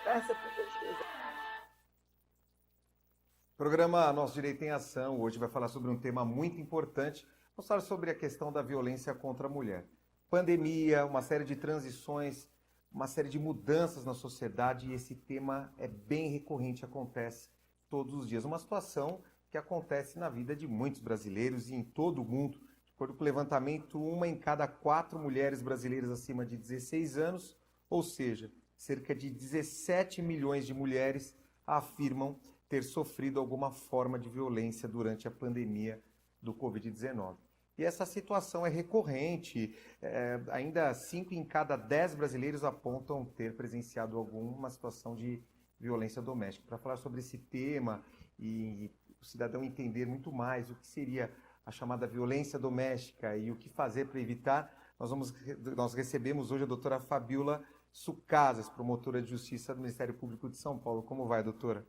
Peça por gentileza. Programa Nosso Direito em Ação hoje vai falar sobre um tema muito importante. Vamos falar sobre a questão da violência contra a mulher. Pandemia, uma série de transições, uma série de mudanças na sociedade e esse tema é bem recorrente, acontece todos os dias. Uma situação que acontece na vida de muitos brasileiros e em todo o mundo. De acordo com o levantamento, uma em cada 4 mulheres brasileiras acima de 16 anos, ou seja, cerca de 17 milhões de mulheres afirmam ter sofrido alguma forma de violência durante a pandemia do Covid-19. E essa situação é recorrente, ainda 5 em cada 10 brasileiros apontam ter presenciado alguma situação de violência doméstica. Para falar sobre esse tema e o cidadão entender muito mais o que seria a chamada violência doméstica e o que fazer para evitar, nós recebemos hoje a doutora Fabiola Sucasas, promotora de justiça do Ministério Público de São Paulo. Como vai, doutora?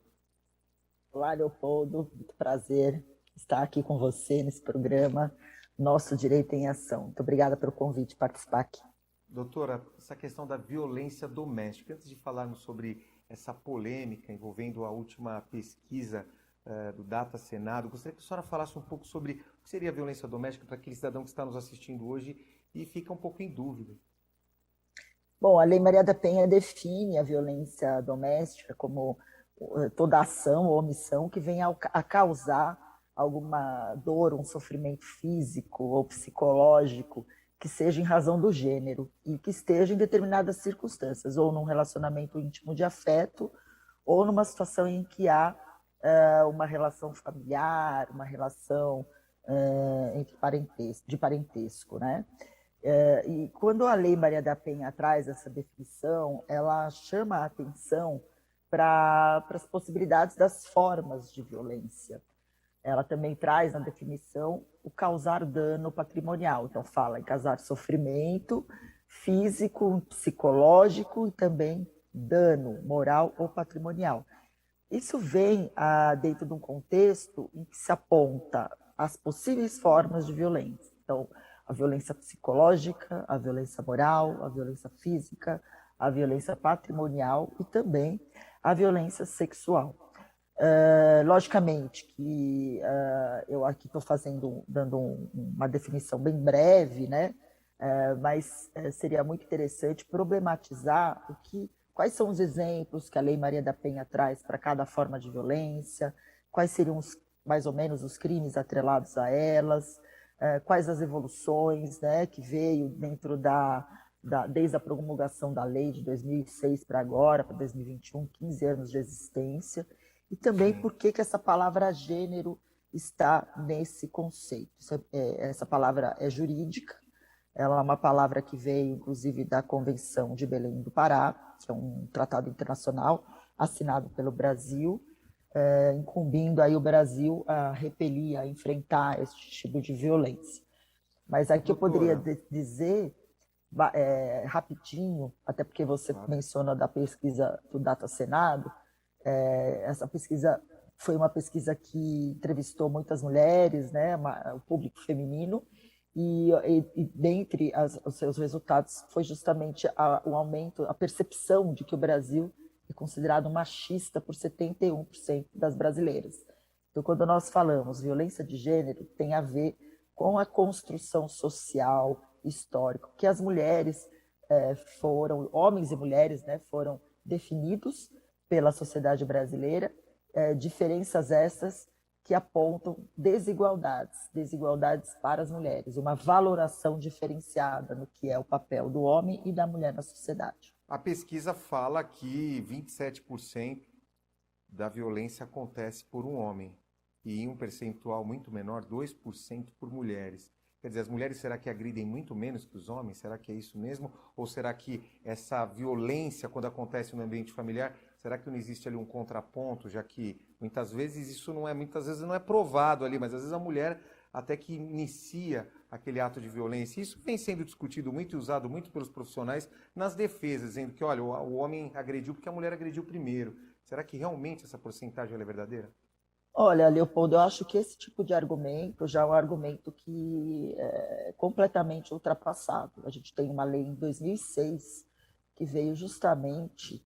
Olá, Leopoldo, muito prazer estar aqui com você nesse programa Nosso Direito em Ação. Muito obrigada pelo convite de participar aqui. Doutora, essa questão da violência doméstica, antes de falarmos sobre essa polêmica envolvendo a última pesquisa do Data Senado, gostaria que a senhora falasse um pouco sobre o que seria a violência doméstica para aquele cidadão que está nos assistindo hoje e fica um pouco em dúvida. Bom, a Lei Maria da Penha define a violência doméstica como toda ação ou omissão que venha a causar alguma dor, um sofrimento físico ou psicológico que seja em razão do gênero e que esteja em determinadas circunstâncias, ou num relacionamento íntimo de afeto, ou numa situação em que há uma relação familiar, uma relação de parentesco, né? E quando a Lei Maria da Penha traz essa definição, ela chama a atenção para as possibilidades das formas de violência. Ela também traz na definição o causar dano patrimonial. Então, fala em causar sofrimento físico, psicológico e também dano moral ou patrimonial. Isso vem dentro de um contexto em que se aponta as possíveis formas de violência. Então, a violência psicológica, a violência moral, a violência física, a violência patrimonial e também a violência sexual. Logicamente que eu aqui estou dando uma definição bem breve, né? Mas seria muito interessante problematizar quais são os exemplos que a Lei Maria da Penha traz para cada forma de violência, quais seriam mais ou menos os crimes atrelados a elas, quais as evoluções, né, que veio dentro desde a promulgação da lei de 2006 para agora, para 2021, 15 anos de existência, e também por que essa palavra gênero está nesse conceito. Essa palavra é jurídica, ela é uma palavra que veio, inclusive, da Convenção de Belém do Pará, que é um tratado internacional assinado pelo Brasil, incumbindo aí o Brasil a repelir, a enfrentar esse tipo de violência. Mas aqui eu poderia Doutora, dizer, rapidinho, até porque você claro. menciona da pesquisa do Data Senado, essa pesquisa foi uma pesquisa que entrevistou muitas mulheres, né, o público feminino, e dentre os seus resultados foi justamente o aumento, a percepção de que o Brasil é considerado machista por 71% das brasileiras. Então, quando nós falamos violência de gênero, tem a ver com a construção social, histórica, que as mulheres homens e mulheres, né, foram definidos pela sociedade brasileira, diferenças essas que apontam desigualdades para as mulheres, uma valoração diferenciada no que é o papel do homem e da mulher na sociedade. A pesquisa fala que 27% da violência acontece por um homem e em um percentual muito menor, 2% por mulheres. Quer dizer, as mulheres será que agridem muito menos que os homens? Será que é isso mesmo? Ou será que essa violência, quando acontece no ambiente familiar, será que não existe ali um contraponto, já que muitas vezes isso muitas vezes não é provado ali, mas às vezes a mulher até que inicia aquele ato de violência. Isso vem sendo discutido muito e usado muito pelos profissionais nas defesas, dizendo que, olha, o homem agrediu porque a mulher agrediu primeiro. Será que realmente essa porcentagem é verdadeira? Olha, Leopoldo, eu acho que esse tipo de argumento já é um argumento que é completamente ultrapassado. A gente tem uma lei em 2006 que veio justamente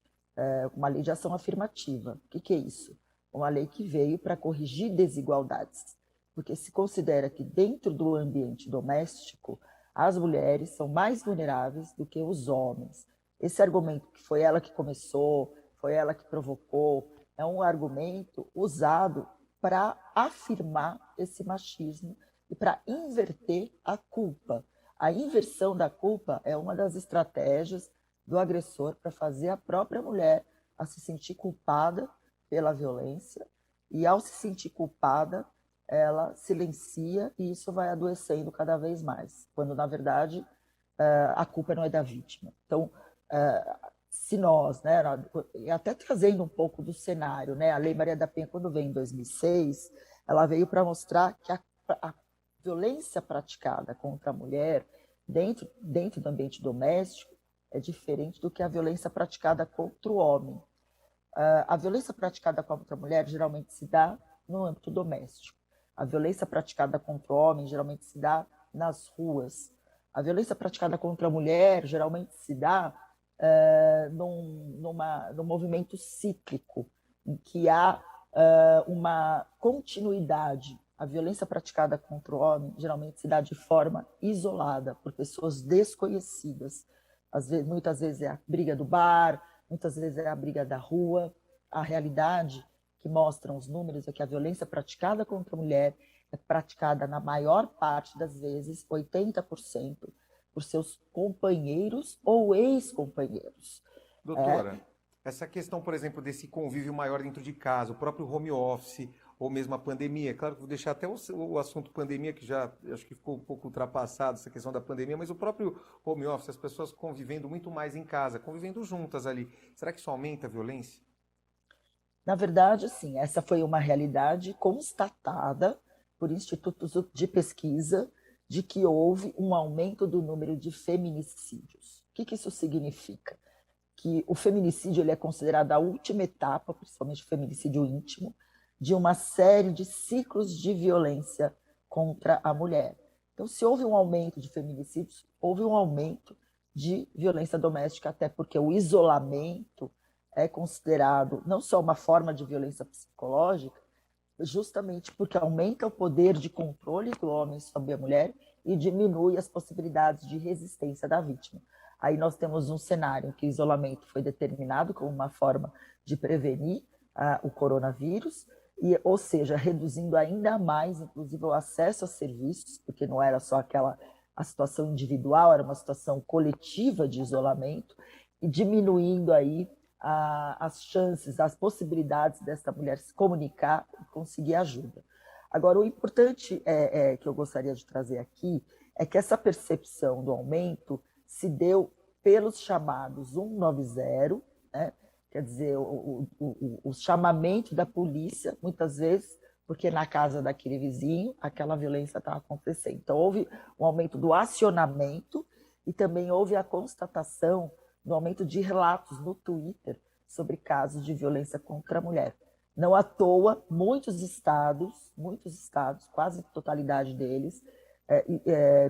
uma lei de ação afirmativa. O que é isso? Uma lei que veio para corrigir desigualdades, porque se considera que dentro do ambiente doméstico, as mulheres são mais vulneráveis do que os homens. Esse argumento que foi ela que começou, foi ela que provocou, é um argumento usado para afirmar esse machismo e para inverter a culpa. A inversão da culpa é uma das estratégias do agressor para fazer a própria mulher a se sentir culpada pela violência, e ao se sentir culpada, ela silencia e isso vai adoecendo cada vez mais, quando na verdade a culpa não é da vítima. Então, se nós, né, até trazendo um pouco do cenário, né, a Lei Maria da Penha, quando veio em 2006, ela veio para mostrar que a violência praticada contra a mulher dentro do ambiente doméstico é diferente do que a violência praticada contra o homem. A violência praticada contra a mulher geralmente se dá no âmbito doméstico. A violência praticada contra o homem geralmente se dá nas ruas. A violência praticada contra a mulher geralmente se dá num movimento cíclico, em que há uma continuidade. A violência praticada contra o homem geralmente se dá de forma isolada, por pessoas desconhecidas. Muitas vezes é a briga do bar, muitas vezes é a briga da rua. A realidade que mostram os números é que a violência praticada contra a mulher é praticada, na maior parte das vezes, 80%, por seus companheiros ou ex-companheiros. Doutora, essa questão, por exemplo, desse convívio maior dentro de casa, o próprio home office, ou mesmo a pandemia, claro que vou deixar até o assunto pandemia, que já acho que ficou um pouco ultrapassado, essa questão da pandemia, mas o próprio home office, as pessoas convivendo muito mais em casa, convivendo juntas ali, será que isso aumenta a violência? Na verdade, sim, essa foi uma realidade constatada por institutos de pesquisa de que houve um aumento do número de feminicídios. O que isso significa? Que o feminicídio ele é considerado a última etapa, principalmente o feminicídio íntimo, de uma série de ciclos de violência contra a mulher. Então, se houve um aumento de feminicídios, houve um aumento de violência doméstica, até porque o isolamento é considerado não só uma forma de violência psicológica, justamente porque aumenta o poder de controle do homem sobre a mulher e diminui as possibilidades de resistência da vítima. Aí nós temos um cenário em que o isolamento foi determinado como uma forma de prevenir o coronavírus, ou seja, reduzindo ainda mais, inclusive, o acesso a serviços, porque não era só a situação individual, era uma situação coletiva de isolamento, e diminuindo aí as chances, as possibilidades dessa mulher se comunicar e conseguir ajuda. Agora, o importante que eu gostaria de trazer aqui é que essa percepção do aumento se deu pelos chamados 190, né? Quer dizer, o chamamento da polícia, muitas vezes, porque na casa daquele vizinho aquela violência estava acontecendo. Então, houve um aumento do acionamento e também houve a constatação no aumento de relatos no Twitter sobre casos de violência contra a mulher. Não à toa, muitos estados, quase a totalidade deles,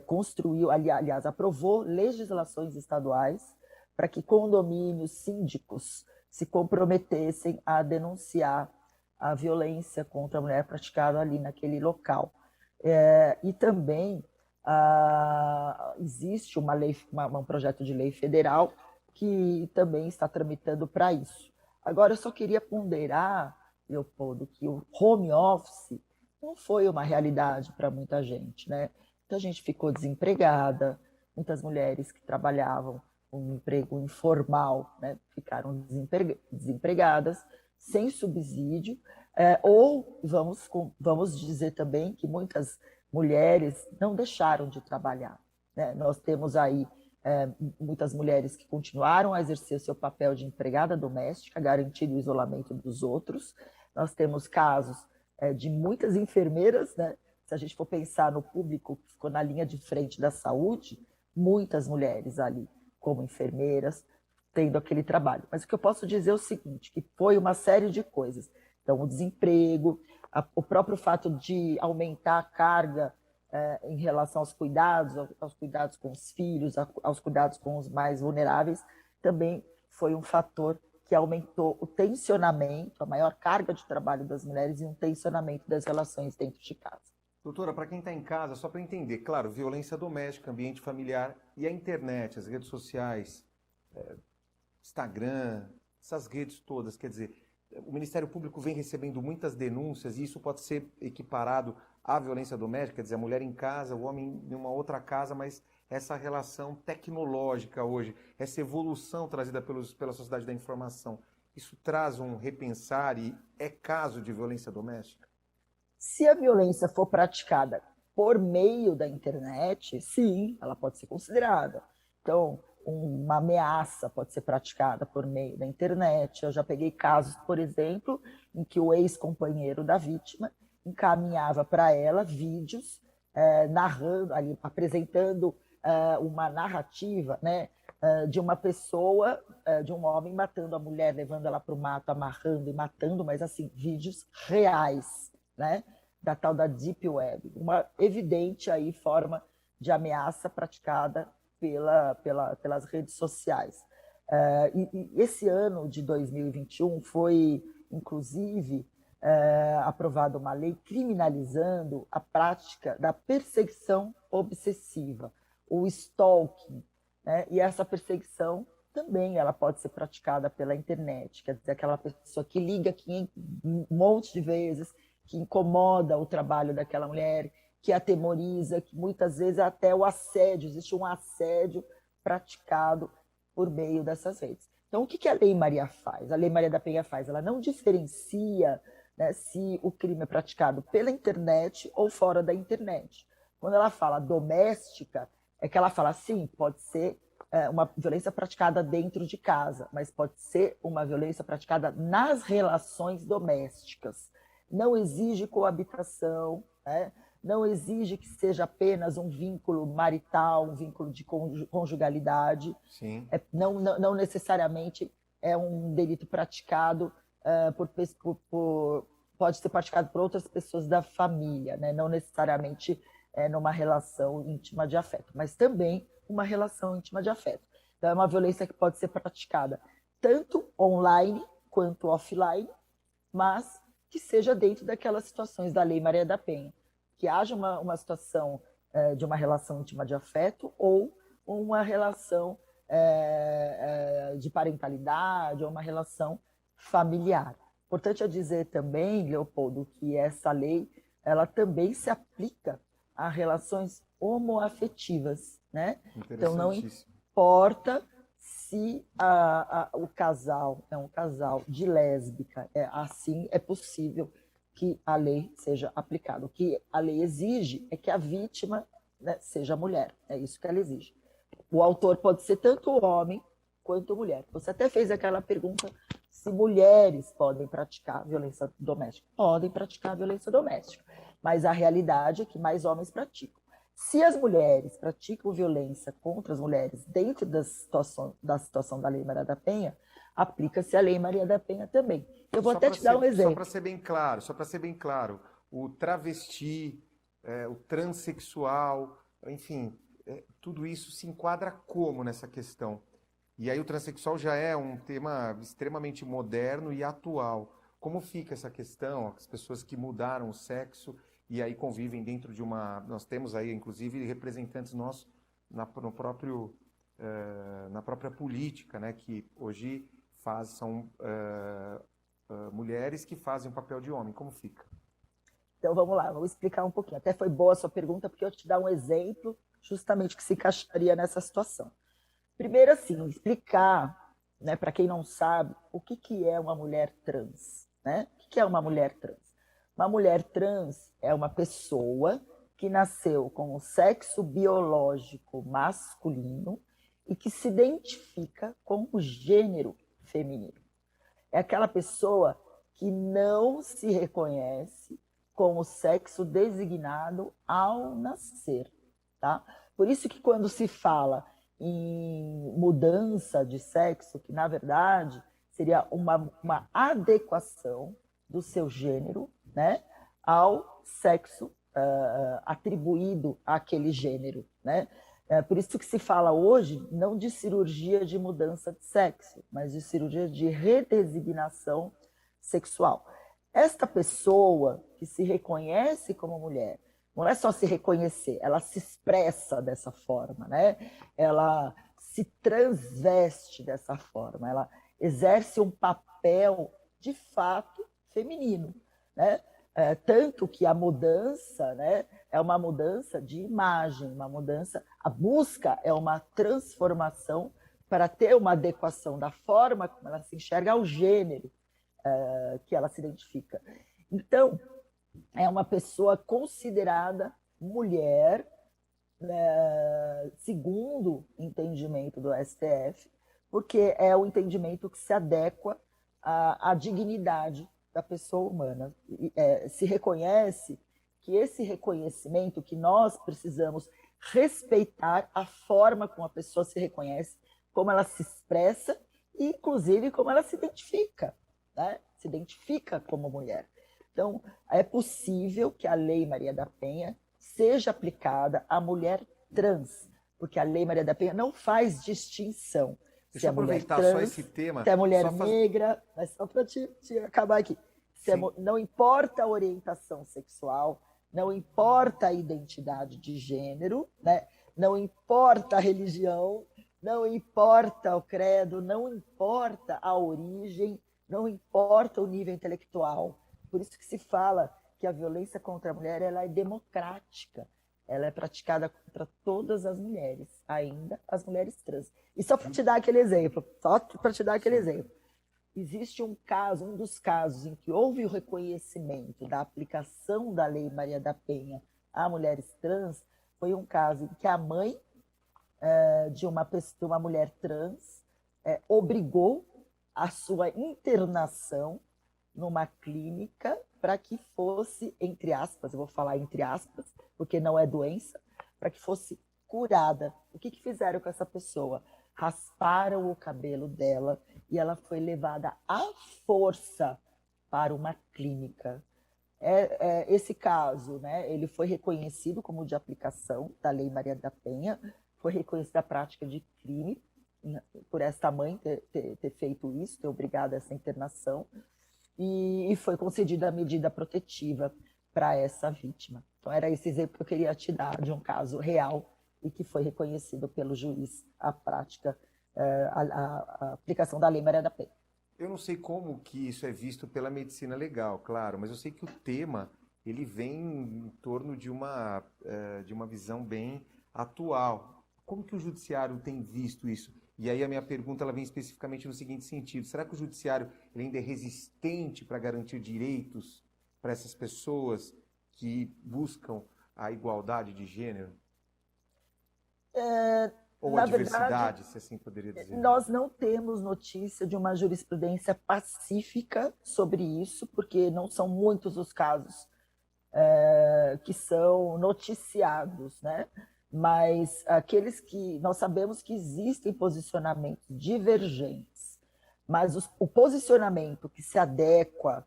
construiu, aliás, aprovou legislações estaduais para que condomínios, síndicos se comprometessem a denunciar a violência contra a mulher praticada ali naquele local. E também existe um projeto de lei federal que também está tramitando para isso. Agora, eu só queria ponderar, Leopoldo, que o home office não foi uma realidade para muita gente, né? Muita gente ficou desempregada, muitas mulheres que trabalhavam um emprego informal, né, ficaram desempregadas, sem subsídio, ou vamos dizer também que muitas mulheres não deixaram de trabalhar, né? Nós temos aí muitas mulheres que continuaram a exercer o seu papel de empregada doméstica, garantindo o isolamento dos outros. Nós temos casos de muitas enfermeiras, né? Se a gente for pensar no público que ficou na linha de frente da saúde, muitas mulheres ali, como enfermeiras, tendo aquele trabalho. Mas o que eu posso dizer é o seguinte, que foi uma série de coisas. Então, o desemprego, o próprio fato de aumentar a carga em relação aos cuidados com os filhos, aos cuidados com os mais vulneráveis, também foi um fator que aumentou o tensionamento, a maior carga de trabalho das mulheres e um tensionamento das relações dentro de casa. Doutora, para quem está em casa, só para entender, claro, violência doméstica, ambiente familiar e a internet, as redes sociais, Instagram, essas redes todas, quer dizer, o Ministério Público vem recebendo muitas denúncias e isso pode ser equiparado à violência doméstica, quer dizer, a mulher em casa, o homem em uma outra casa, mas essa relação tecnológica hoje, essa evolução trazida pela sociedade da informação, isso traz um repensar e é caso de violência doméstica? Se a violência for praticada por meio da internet, sim, ela pode ser considerada. Então, uma ameaça pode ser praticada por meio da internet. Eu já peguei casos, por exemplo, em que o ex-companheiro da vítima encaminhava para ela vídeos narrando, ali, apresentando uma narrativa, né, de uma pessoa, de um homem matando a mulher, levando ela para o mato, amarrando e matando, mas assim, vídeos reais, né, da tal da Deep Web, uma evidente aí forma de ameaça praticada pelas redes sociais. E esse ano de 2021 foi, inclusive, aprovada uma lei criminalizando a prática da perseguição obsessiva, o stalking, né? E essa perseguição também ela pode ser praticada pela internet, quer dizer, aquela pessoa que liga um monte de vezes, que incomoda o trabalho daquela mulher, que atemoriza, que muitas vezes até o assédio, existe um assédio praticado por meio dessas redes. Então, o que a Lei Maria faz? A Lei Maria da Penha faz? Ela não diferencia, né, se o crime é praticado pela internet ou fora da internet. Quando ela fala doméstica, é que ela fala, sim, pode ser uma violência praticada dentro de casa, mas pode ser uma violência praticada nas relações domésticas. Não exige coabitação, né? Não exige que seja apenas um vínculo marital, um vínculo de conjugalidade. Sim. Não necessariamente é um delito praticado pode ser praticado por outras pessoas da família, né? Não necessariamente numa relação íntima de afeto, mas também uma relação íntima de afeto. Então, é uma violência que pode ser praticada tanto online quanto offline, mas que seja dentro daquelas situações da Lei Maria da Penha, que haja uma situação de uma relação íntima de afeto ou uma relação de parentalidade ou uma relação familiar. Importante é dizer também, Leopoldo, que essa lei ela também se aplica a relações homoafetivas, né? Então não importa se o casal é um casal de lésbica, assim é possível que a lei seja aplicada. O que a lei exige é que a vítima, né, seja mulher, é isso que ela exige. O autor pode ser tanto homem quanto mulher. Você até fez aquela pergunta se mulheres podem praticar violência doméstica. Podem praticar violência doméstica, mas a realidade é que mais homens praticam. Se as mulheres praticam violência contra as mulheres dentro da situação da Lei Maria da Penha, aplica-se a Lei Maria da Penha também. Eu vou até te dar um exemplo. Só para ser bem claro, o travesti, o transexual, enfim, tudo isso se enquadra como nessa questão? E aí o transexual já é um tema extremamente moderno e atual. Como fica essa questão? As pessoas que mudaram o sexo e aí convivem dentro de uma... Nós temos aí, inclusive, representantes nossos na própria política, né, que hoje são mulheres que fazem o papel de homem. Como fica? Então, vamos lá, vou explicar um pouquinho. Até foi boa a sua pergunta, porque eu te dar um exemplo justamente que se encaixaria nessa situação. Primeiro, assim, explicar, né, para quem não sabe, o que é uma mulher trans, né? O que é uma mulher trans? Uma mulher trans é uma pessoa que nasceu com o sexo biológico masculino e que se identifica com o gênero feminino. É aquela pessoa que não se reconhece com o sexo designado ao nascer, tá? Por isso que quando se fala em mudança de sexo, que na verdade seria uma adequação do seu gênero, né, ao sexo atribuído àquele gênero, né? Por isso que se fala hoje não de cirurgia de mudança de sexo, mas de cirurgia de redesignação sexual. Esta pessoa que se reconhece como mulher, não é só se reconhecer, ela se expressa dessa forma, né? Ela se transveste dessa forma, ela exerce um papel de fato feminino, né? Tanto que a mudança, né, é uma mudança de imagem, uma mudança, a busca é uma transformação para ter uma adequação da forma como ela se enxerga ao gênero que ela se identifica. Então, é uma pessoa considerada mulher, segundo o entendimento do STF, porque é o entendimento que se adequa à dignidade da pessoa humana. Se reconhece que esse reconhecimento, que nós precisamos respeitar a forma como a pessoa se reconhece, como ela se expressa e, inclusive, como ela se identifica, né? Se identifica como mulher. Então, é possível que a Lei Maria da Penha seja aplicada à mulher trans, porque a Lei Maria da Penha não faz distinção. Deixa eu aproveitar trans, só esse tema. Se é mulher negra, mas só para te acabar aqui. Não importa a orientação sexual, não importa a identidade de gênero, né? Não importa a religião, não importa o credo, não importa a origem, não importa o nível intelectual. Por isso que se fala que a violência contra a mulher ela é democrática, ela é praticada contra todas as mulheres, ainda as mulheres trans. E só para te dar aquele exemplo, existe um caso, um dos casos em que houve o reconhecimento da aplicação da Lei Maria da Penha a mulheres trans, foi um caso em que a mãe de uma mulher trans obrigou a sua internação numa clínica para que fosse, entre aspas, eu vou falar entre aspas, porque não é doença, para que fosse curada. O que fizeram com essa pessoa? Rasparam o cabelo dela e ela foi levada à força para uma clínica. Esse caso, né, ele foi reconhecido como de aplicação da Lei Maria da Penha, foi reconhecida a prática de crime por esta mãe ter feito isso, ter obrigado a essa internação, e foi concedida a medida protetiva para essa vítima. Então, era esse exemplo que eu queria te dar de um caso real e que foi reconhecido pelo juiz a prática, a aplicação da Lei Maria da Penha. Eu não sei como que isso é visto pela medicina legal, claro, mas eu sei que o tema ele vem em torno de uma visão bem atual. Como que o judiciário tem visto isso? E aí a minha pergunta ela vem especificamente no seguinte sentido: será que o judiciário ele ainda é resistente para garantir direitos para essas pessoas que buscam a igualdade de gênero? Ou a diversidade, verdade, se assim poderia dizer. Nós não temos notícia de uma jurisprudência pacífica sobre isso, porque não são muitos os casos que são noticiados, né? Mas aqueles que nós sabemos que existem posicionamentos divergentes, mas o posicionamento que se adequa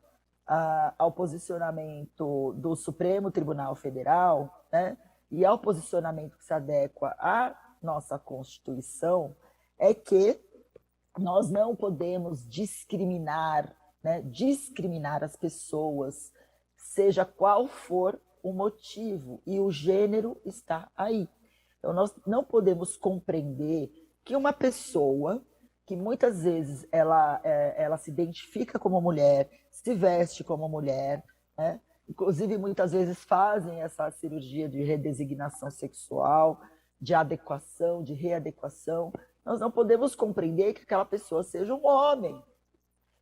ao posicionamento do Supremo Tribunal Federal, né, e ao posicionamento que se adequa à nossa Constituição, é que nós não podemos discriminar, né, discriminar as pessoas, seja qual for o motivo, e o gênero está aí. Então, nós não podemos compreender que uma pessoa que muitas vezes ela se identifica como mulher, se veste como mulher, né? Inclusive muitas vezes fazem essa cirurgia de redesignação sexual, de adequação, de readequação, nós não podemos compreender que aquela pessoa seja um homem.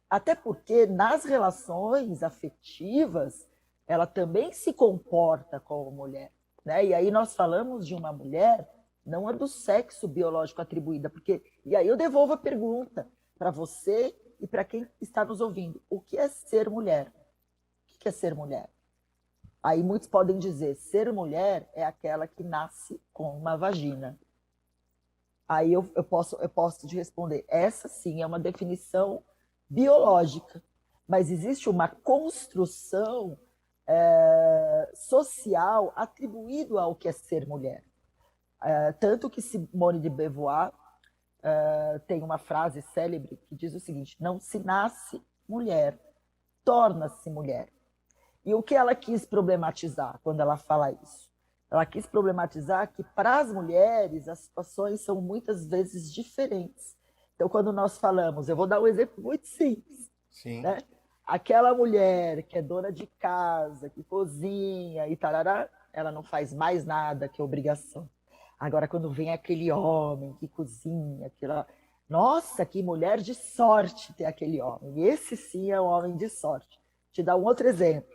Até porque nas relações afetivas, ela também se comporta como mulher, né? E aí nós falamos de uma mulher, não é do sexo biológico atribuída, porque... E aí eu devolvo a pergunta para você e para quem está nos ouvindo. O que é ser mulher? O que é ser mulher? Aí muitos podem dizer, ser mulher é aquela que nasce com uma vagina. Aí eu posso te responder, essa sim é uma definição biológica, mas existe uma construção social atribuído ao que é ser mulher. Tanto que Simone de Beauvoir tem uma frase célebre que diz o seguinte: não se nasce mulher, torna-se mulher. E o que ela quis problematizar quando ela fala isso? Ela quis problematizar que, para as mulheres, as situações são muitas vezes diferentes. Então, quando nós falamos, eu vou dar um exemplo muito simples, Sim. né? Aquela mulher que é dona de casa, que cozinha e tarará, ela não faz mais nada que obrigação. Agora, quando vem aquele homem que cozinha, aquela... Nossa, que mulher de sorte ter aquele homem. Esse sim é um homem de sorte. Te dar um outro exemplo.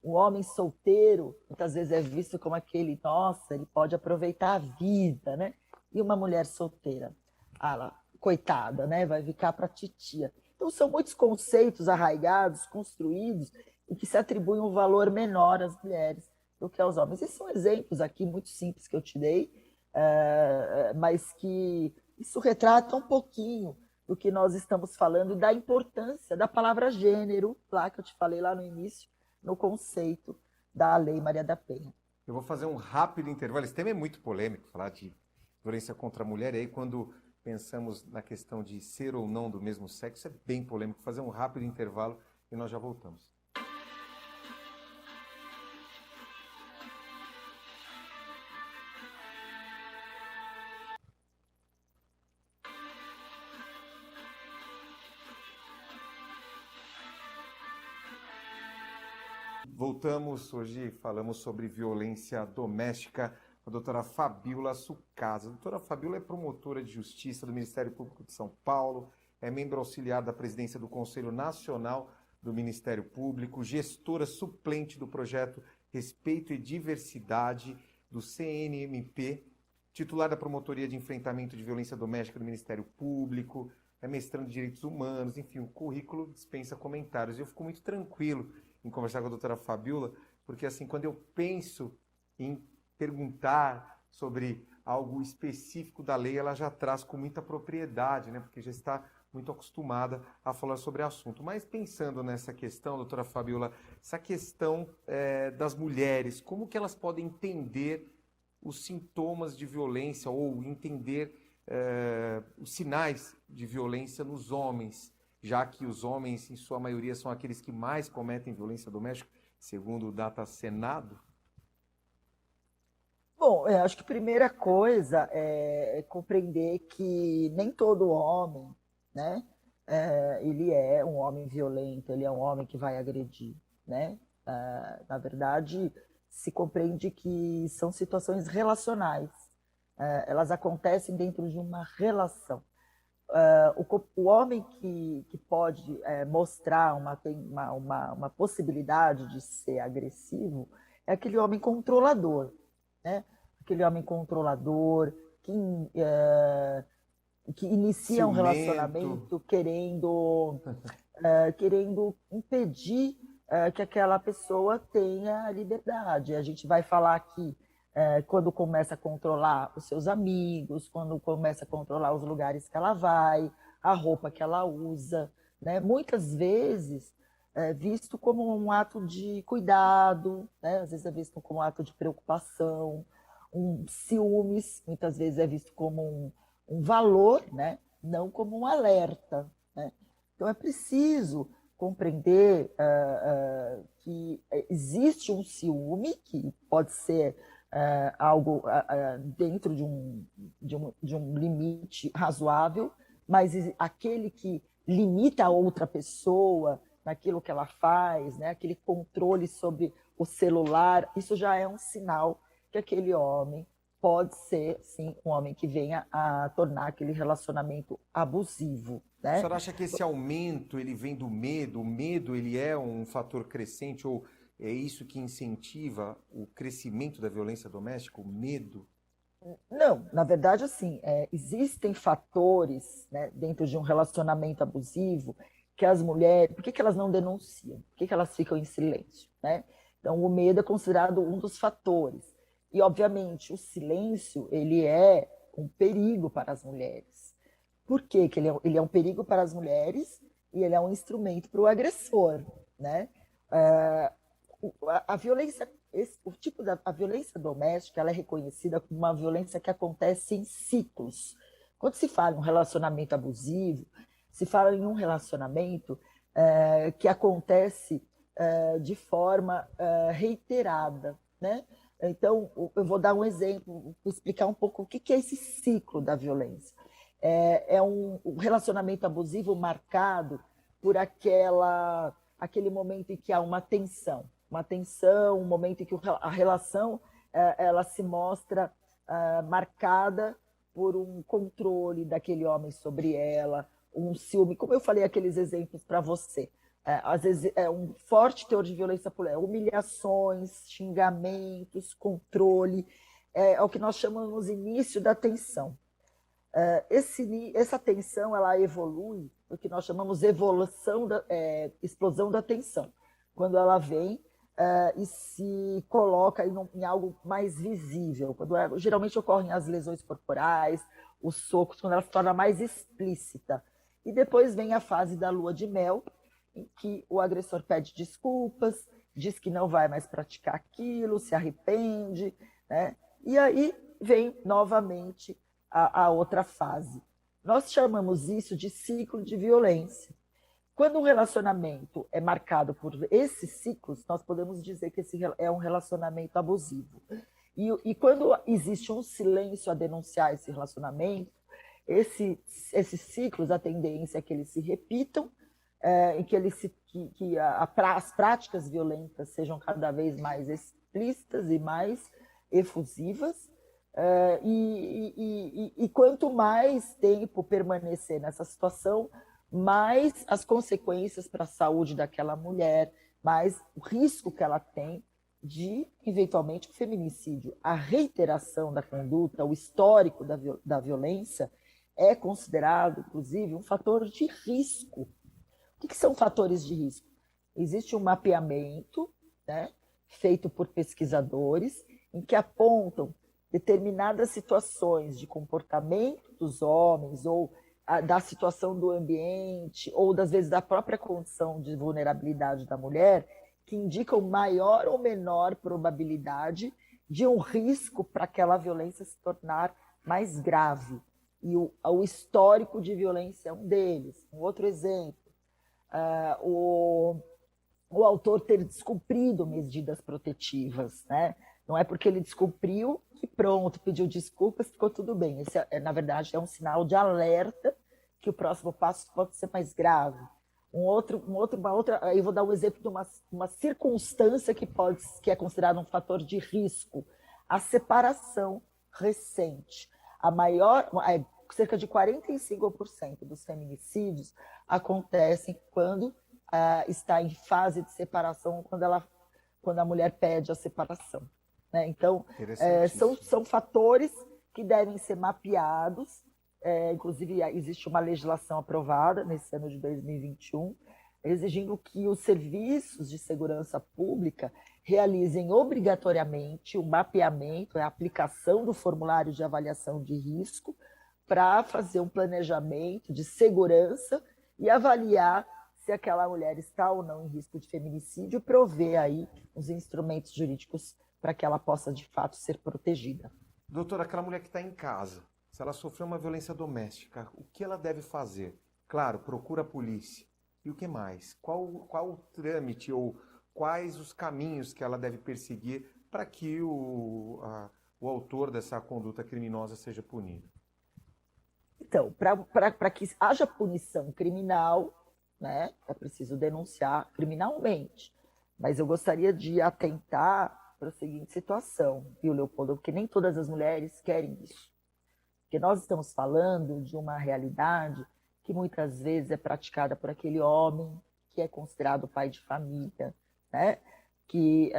Um homem solteiro, muitas vezes é visto como aquele, nossa, ele pode aproveitar a vida, né? E uma mulher solteira, coitada, né? Vai ficar para titia. Então, são muitos conceitos arraigados, construídos, e que se atribuem um valor menor às mulheres do que aos homens. Esses são exemplos aqui muito simples que eu te dei, mas que isso retrata um pouquinho do que nós estamos falando e da importância da palavra gênero, lá que eu te falei lá no início, no conceito da Lei Maria da Penha. Eu vou fazer um rápido intervalo. Esse tema é muito polêmico, falar de violência contra a mulher. E aí, quando pensamos na questão de ser ou não do mesmo sexo, é bem polêmico. Vou fazer um rápido intervalo e nós já voltamos. Voltamos, hoje falamos sobre violência doméstica com a doutora Fabíola Sucasa. A doutora Fabíola é promotora de justiça do Ministério Público de São Paulo, é membro auxiliar da presidência do Conselho Nacional do Ministério Público, gestora suplente do projeto Respeito e Diversidade do CNMP, titular da Promotoria de Enfrentamento de Violência Doméstica do Ministério Público, é mestrando em Direitos Humanos, enfim, o currículo dispensa comentários. Eu fico muito tranquilo em conversar com a doutora Fabíola, porque assim, quando eu penso em perguntar sobre algo específico da lei, ela já traz com muita propriedade, né? Porque já está muito acostumada a falar sobre o assunto. Mas pensando nessa questão, doutora Fabíola, essa questão das mulheres, como que elas podem entender os sintomas de violência ou entender os sinais de violência nos homens, já que os homens, em sua maioria, são aqueles que mais cometem violência doméstica, segundo o Data Senado? Bom, eu acho que a primeira coisa é compreender que nem todo homem, né, ele é um homem violento, ele é um homem que vai agredir, né? Na verdade, se compreende que são situações relacionais, elas acontecem dentro de uma relação. O homem que pode mostrar uma possibilidade de ser agressivo é aquele homem controlador, né? Aquele homem controlador que inicia um Ciumento. relacionamento querendo impedir que aquela pessoa tenha liberdade. A gente vai falar aqui quando começa a controlar os seus amigos, quando começa a controlar os lugares que ela vai, a roupa que ela usa, né? Muitas vezes é visto como um ato de cuidado, né? Às vezes é visto como um ato de preocupação, ciúmes, muitas vezes é visto como um valor, né? Não como um alerta, né? Então é preciso compreender que existe um ciúme que pode ser algo dentro de um limite razoável, mas aquele que limita a outra pessoa naquilo que ela faz, né? Aquele controle sobre o celular, isso já é um sinal que aquele homem pode ser, sim, um homem que venha a tornar aquele relacionamento abusivo, A né? senhora acha que esse aumento ele vem do medo? O medo ele é um fator crescente ou é isso que incentiva o crescimento da violência doméstica? O medo? Não, na verdade, assim, existem fatores, né, dentro de um relacionamento abusivo que as mulheres, por que que elas não denunciam? Por que que elas ficam em silêncio, né? Então, o medo é considerado um dos fatores. E, obviamente, o silêncio, ele é um perigo para as mulheres. Por quê que ele é um perigo para as mulheres e ele é um instrumento para o agressor, né? A violência, o tipo a violência doméstica, ela é reconhecida como uma violência que acontece em ciclos. Quando se fala em um relacionamento abusivo, se fala em um relacionamento que acontece de forma reiterada, né? Então, eu vou dar um exemplo, vou explicar um pouco o que é esse ciclo da violência. É um relacionamento abusivo marcado por aquele momento em que há uma tensão, um momento em que a relação ela se mostra marcada por um controle daquele homem sobre ela, um ciúme, como eu falei aqueles exemplos para você. Às vezes é um forte teor de violência política, humilhações, xingamentos, controle, é o que nós chamamos de início da tensão. Essa tensão ela evolui, o que nós chamamos de explosão da tensão, quando ela vem e se coloca em algo mais visível, geralmente ocorrem as lesões corporais, os socos, quando ela se torna mais explícita. E depois vem a fase da lua de mel, em que o agressor pede desculpas, diz que não vai mais praticar aquilo, se arrepende, né? E aí vem novamente a outra fase. Nós chamamos isso de ciclo de violência. Quando um relacionamento é marcado por esses ciclos, nós podemos dizer que esse é um relacionamento abusivo. E quando existe um silêncio a denunciar esse relacionamento, esses ciclos, a tendência é que eles se repitam, em que as práticas violentas sejam cada vez mais explícitas e mais efusivas, e quanto mais tempo permanecer nessa situação, mais as consequências para a saúde daquela mulher, mais o risco que ela tem de, eventualmente, o feminicídio. A reiteração da conduta, o histórico da violência, é considerado, inclusive, um fator de risco. O que são fatores de risco? Existe um mapeamento, né, feito por pesquisadores, em que apontam determinadas situações de comportamento dos homens, ou da situação do ambiente, ou das vezes da própria condição de vulnerabilidade da mulher, que indicam maior ou menor probabilidade de um risco para aquela violência se tornar mais grave. E o histórico de violência é um deles. Um outro exemplo, o autor ter descumprido medidas protetivas, né? Não é porque ele descumpriu que pronto, pediu desculpas, ficou tudo bem. Esse, na verdade, é um sinal de alerta que o próximo passo pode ser mais grave. Uma outra, aí vou dar um exemplo de uma circunstância que é considerada um fator de risco: a separação recente. Cerca de 45% dos feminicídios acontecem quando está em fase de separação, quando a mulher pede a separação. Né? Então, são fatores que devem ser mapeados. Inclusive, existe uma legislação aprovada nesse ano de 2021, exigindo que os serviços de segurança pública realizem obrigatoriamente o mapeamento, a aplicação do formulário de avaliação de risco, para fazer um planejamento de segurança e avaliar se aquela mulher está ou não em risco de feminicídio, e prover aí os instrumentos jurídicos para que ela possa, de fato, ser protegida. Doutora, aquela mulher que está em casa, se ela sofreu uma violência doméstica, o que ela deve fazer? Claro, procura a polícia. E o que mais? Qual o trâmite ou quais os caminhos que ela deve perseguir para que o autor dessa conduta criminosa seja punido? Então, para que haja punição criminal, né, é preciso denunciar criminalmente. Mas eu gostaria de atentar para a seguinte situação, viu, Leopoldo? Porque nem todas as mulheres querem isso. Porque nós estamos falando de uma realidade que muitas vezes é praticada por aquele homem que é considerado pai de família, né? Que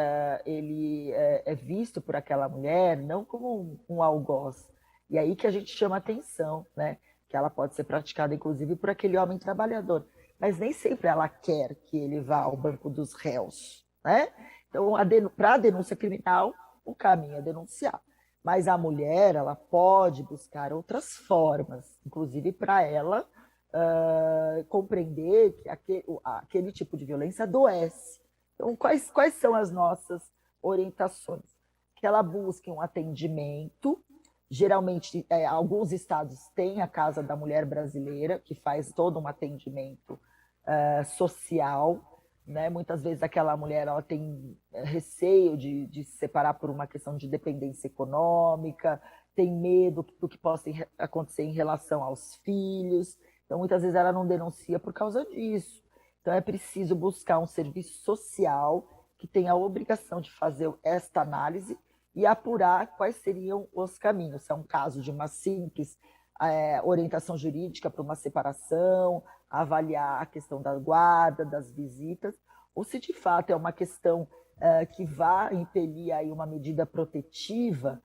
ele é visto por aquela mulher não como um algoz. E aí que a gente chama atenção, né? Que ela pode ser praticada, inclusive, por aquele homem trabalhador. Mas nem sempre ela quer que ele vá ao banco dos réus, né? Então, para a denúncia criminal, o caminho é denunciar. Mas a mulher, ela pode buscar outras formas, inclusive para ela compreender que aquele tipo de violência adoece. Então, quais são as nossas orientações, que ela busque um atendimento. Geralmente, alguns estados têm a Casa da Mulher Brasileira, que faz todo um atendimento social, né? Muitas vezes aquela mulher ela tem receio de se separar por uma questão de dependência econômica, tem medo do que possa acontecer em relação aos filhos, então muitas vezes ela não denuncia por causa disso. Então é preciso buscar um serviço social que tenha a obrigação de fazer esta análise e apurar quais seriam os caminhos. Se é um caso de uma simples orientação jurídica para uma separação, avaliar a questão da guarda, das visitas, ou se de fato é uma questão que vá impelir aí uma medida protetiva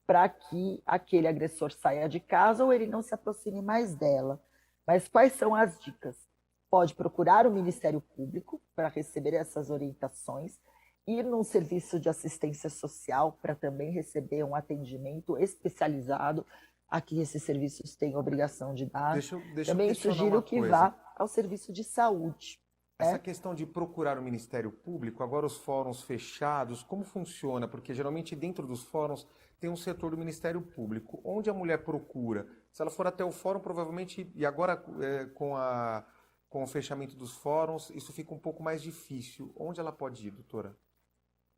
para que aquele agressor saia de casa ou ele não se aproxime mais dela. Mas quais são as dicas? Pode procurar o Ministério Público para receber essas orientações, ir num serviço de assistência social para também receber um atendimento especializado a que esses serviços têm obrigação de dar. Deixa eu Também questionar sugiro uma que coisa. vá ao serviço de saúde. Essa questão de procurar o Ministério Público, agora os fóruns fechados, como funciona? Porque geralmente dentro dos fóruns tem um setor do Ministério Público. Onde a mulher procura? Se ela for até o fórum, provavelmente, e agora com o fechamento dos fóruns, isso fica um pouco mais difícil. Onde ela pode ir, doutora?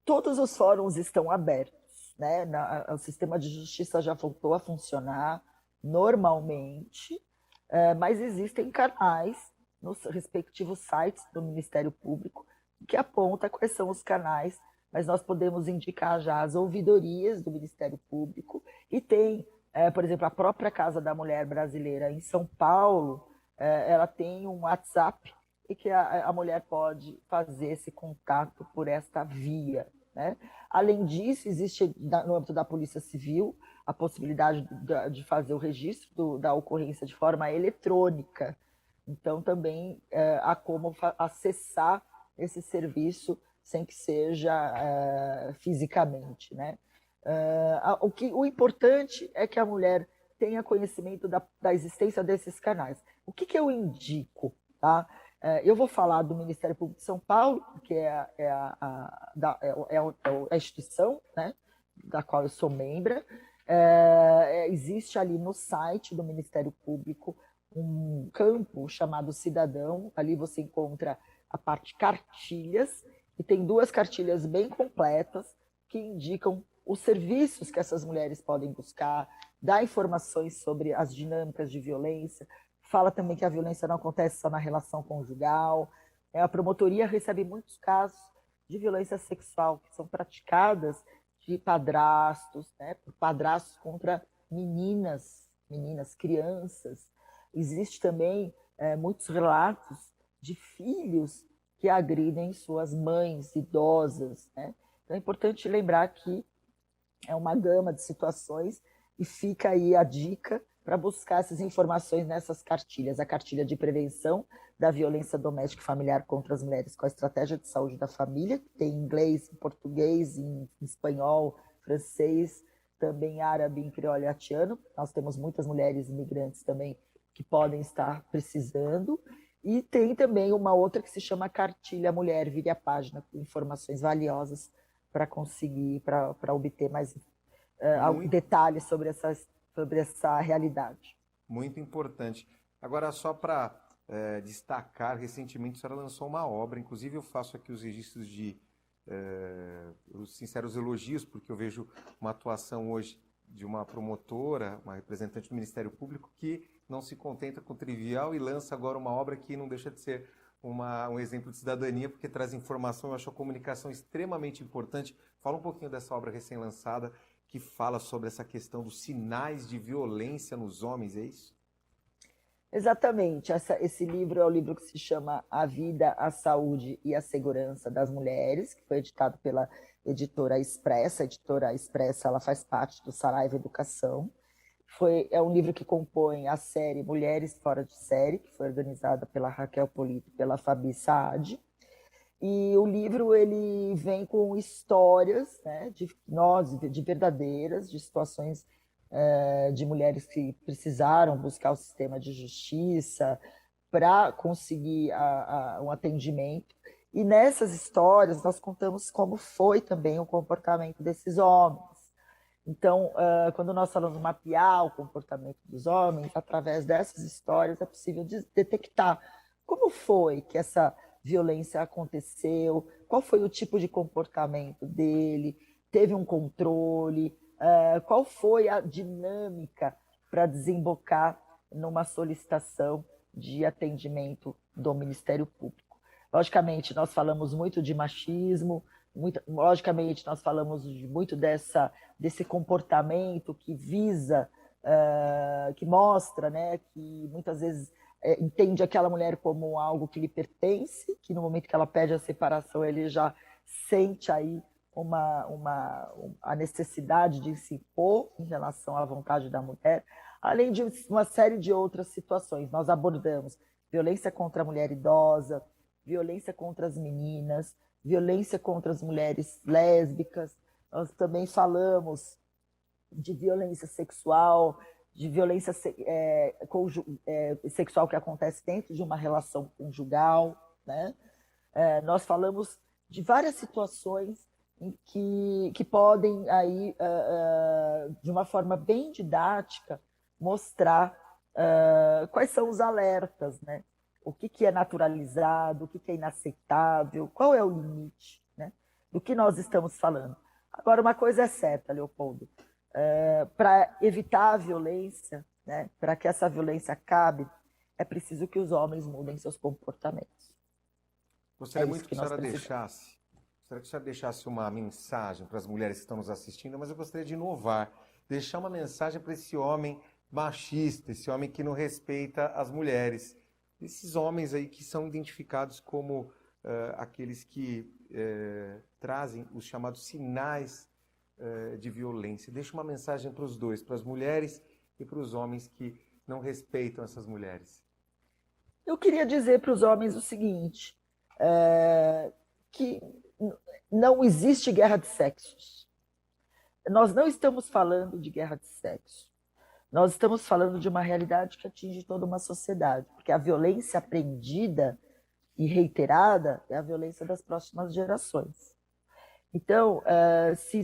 Todos os fóruns estão abertos, né? O sistema de justiça já voltou a funcionar normalmente, mas existem canais nos respectivos sites do Ministério Público que aponta quais são os canais, mas nós podemos indicar já as ouvidorias do Ministério Público e tem, por exemplo, a própria Casa da Mulher Brasileira em São Paulo, ela tem um WhatsApp e que a mulher pode fazer esse contato por esta via, né? Além disso, existe no âmbito da Polícia Civil a possibilidade de fazer o registro da ocorrência de forma eletrônica. Então, também há como acessar esse serviço sem que seja fisicamente, né? O importante é que a mulher tenha conhecimento da existência desses canais. O que eu indico? Tá? Eu vou falar do Ministério Público de São Paulo, que é a instituição, né, da qual eu sou membro. Existe ali no site do Ministério Público um campo chamado Cidadão. Ali você encontra a parte cartilhas, e tem duas cartilhas bem completas que indicam os serviços que essas mulheres podem buscar, dá informações sobre as dinâmicas de violência, fala também que a violência não acontece só na relação conjugal. A promotoria recebe muitos casos de violência sexual que são praticadas de padrastos, né, por padrastos contra meninas, crianças. Existe também muitos relatos de filhos que agridem suas mães idosas, né? Então é importante lembrar que é uma gama de situações e fica aí a dica para buscar essas informações nessas cartilhas. A cartilha de prevenção da violência doméstica e familiar contra as mulheres com a estratégia de saúde da família, que tem em inglês, em português, em espanhol, francês, também árabe, em crioulo e haitiano. Nós temos muitas mulheres imigrantes também que podem estar precisando. E tem também uma outra que se chama Cartilha Mulher, vire a página, com informações valiosas para conseguir, para obter mais detalhes sobre essa realidade. Muito importante. Agora, só para destacar, recentemente a senhora lançou uma obra, inclusive eu faço aqui os registros os sinceros elogios, porque eu vejo uma atuação hoje de uma promotora, uma representante do Ministério Público, que não se contenta com o trivial e lança agora uma obra que não deixa de ser um exemplo de cidadania, porque traz informação. Eu acho a comunicação extremamente importante. Fala um pouquinho dessa obra recém-lançada, que fala sobre essa questão dos sinais de violência nos homens, é isso? Exatamente. Esse livro é o livro que se chama A Vida, a Saúde e a Segurança das Mulheres, que foi editado pela editora Expressa. A editora Expressa, ela faz parte do Saraiva Educação. É um livro que compõe a série Mulheres Fora de Série, que foi organizada pela Raquel Polito e pela Fabi Saad. E o livro ele vem com histórias, né, de verdadeiras, de situações de mulheres que precisaram buscar o sistema de justiça para conseguir um atendimento. E nessas histórias nós contamos como foi também o comportamento desses homens. Então, quando nós falamos mapear o comportamento dos homens, através dessas histórias é possível detectar como foi que essa violência aconteceu, qual foi o tipo de comportamento dele, teve um controle, qual foi a dinâmica para desembocar numa solicitação de atendimento do Ministério Público. Logicamente, nós falamos muito de machismo, logicamente, nós falamos muito desse comportamento que visa, que mostra, né, que muitas vezes entende aquela mulher como algo que lhe pertence, que no momento que ela pede a separação, ele já sente aí a necessidade de se impor em relação à vontade da mulher, além de uma série de outras situações. Nós abordamos violência contra a mulher idosa, violência contra as meninas, violência contra as mulheres lésbicas. Nós também falamos de violência sexual, de violência sexual que acontece dentro de uma relação conjugal, né? Nós falamos de várias situações em que podem aí, de uma forma bem didática, mostrar quais são os alertas, né? O que é naturalizado, o que é inaceitável, qual é o limite, né, do que nós estamos falando. Agora, uma coisa é certa, Leopoldo, para evitar a violência, né, para que essa violência acabe, é preciso que os homens mudem seus comportamentos. Gostaria muito que a senhora deixasse uma mensagem para as mulheres que estão nos assistindo, mas eu gostaria de inovar, deixar uma mensagem para esse homem machista, esse homem que não respeita as mulheres, esses homens aí que são identificados como aqueles que trazem os chamados sinais de violência. Deixa uma mensagem para os dois, para as mulheres e para os homens que não respeitam essas mulheres. Eu queria dizer para os homens o seguinte, que não existe guerra de sexos. Nós não estamos falando de guerra de sexo. Nós estamos falando de uma realidade que atinge toda uma sociedade, porque a violência aprendida e reiterada é a violência das próximas gerações. Então, se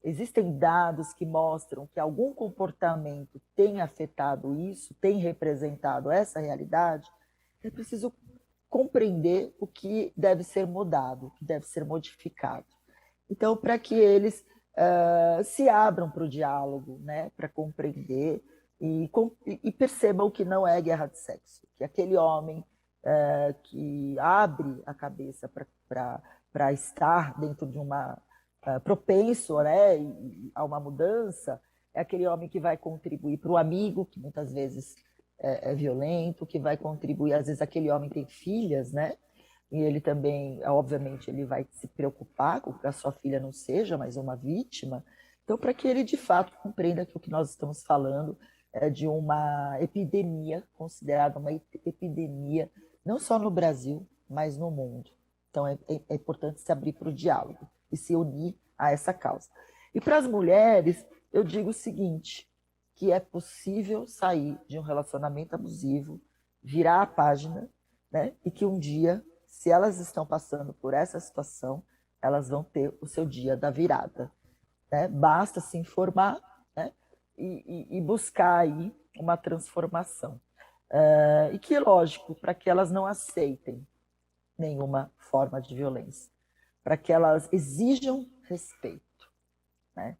existem dados que mostram que algum comportamento tem afetado isso, tem representado essa realidade, é preciso compreender o que deve ser mudado, o que deve ser modificado. Então, para que eles se abram para o diálogo, né, para compreender e percebam que não é guerra de sexo, que aquele homem que abre a cabeça para estar dentro de uma propenso, né, a uma mudança, é aquele homem que vai contribuir para o amigo, que muitas vezes é violento, que vai contribuir, às vezes aquele homem tem filhas, né? E ele também, obviamente, ele vai se preocupar com que a sua filha não seja mais uma vítima. Então, para que ele, de fato, compreenda que o que nós estamos falando é de uma epidemia, considerada uma epidemia, não só no Brasil, mas no mundo. Então, é importante se abrir para o diálogo e se unir a essa causa. E para as mulheres, eu digo o seguinte, que é possível sair de um relacionamento abusivo, virar a página, né? E que um dia, se elas estão passando por essa situação, elas vão ter o seu dia da virada, né? Basta se informar, né? E buscar aí uma transformação. E que, lógico, para que elas não aceitem nenhuma forma de violência, para que elas exijam respeito, né?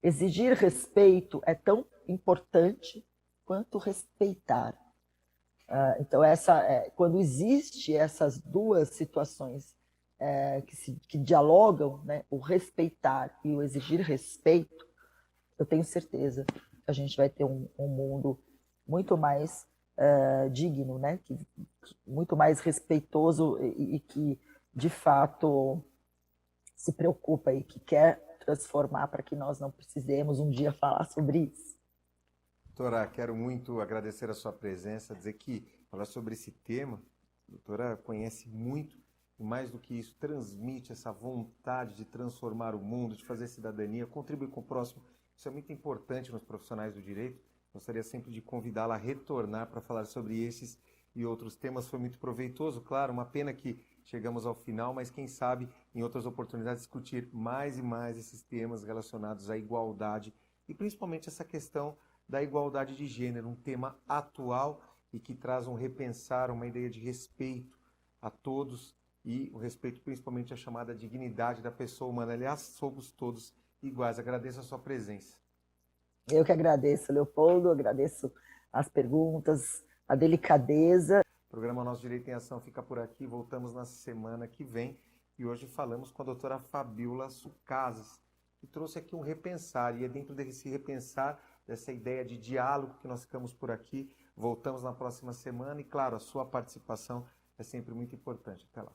Exigir respeito é tão importante quanto respeitar. Então, quando existe essas duas situações que dialogam, né, o respeitar e o exigir respeito, eu tenho certeza que a gente vai ter um mundo muito mais digno, né, muito mais respeitoso e que, de fato, se preocupa e que quer transformar para que nós não precisemos um dia falar sobre isso. Doutora, quero muito agradecer a sua presença, dizer que falar sobre esse tema, a doutora conhece muito e mais do que isso, transmite essa vontade de transformar o mundo, de fazer cidadania, contribuir com o próximo. Isso é muito importante nos profissionais do direito. Gostaria sempre de convidá-la a retornar para falar sobre esses e outros temas. Foi muito proveitoso, claro, uma pena que chegamos ao final, mas quem sabe em outras oportunidades discutir mais e mais esses temas relacionados à igualdade e principalmente essa questão da igualdade de gênero, um tema atual e que traz um repensar, uma ideia de respeito a todos e o respeito principalmente à chamada dignidade da pessoa humana. Aliás, somos todos iguais. Agradeço a sua presença. Eu que agradeço, Leopoldo, agradeço as perguntas, a delicadeza. O programa Nosso Direito em Ação fica por aqui, voltamos na semana que vem e hoje falamos com a doutora Fabíola Sucasas, que trouxe aqui um repensar, e é dentro desse repensar, dessa ideia de diálogo que nós ficamos por aqui. Voltamos na próxima semana e, claro, a sua participação é sempre muito importante. Até lá.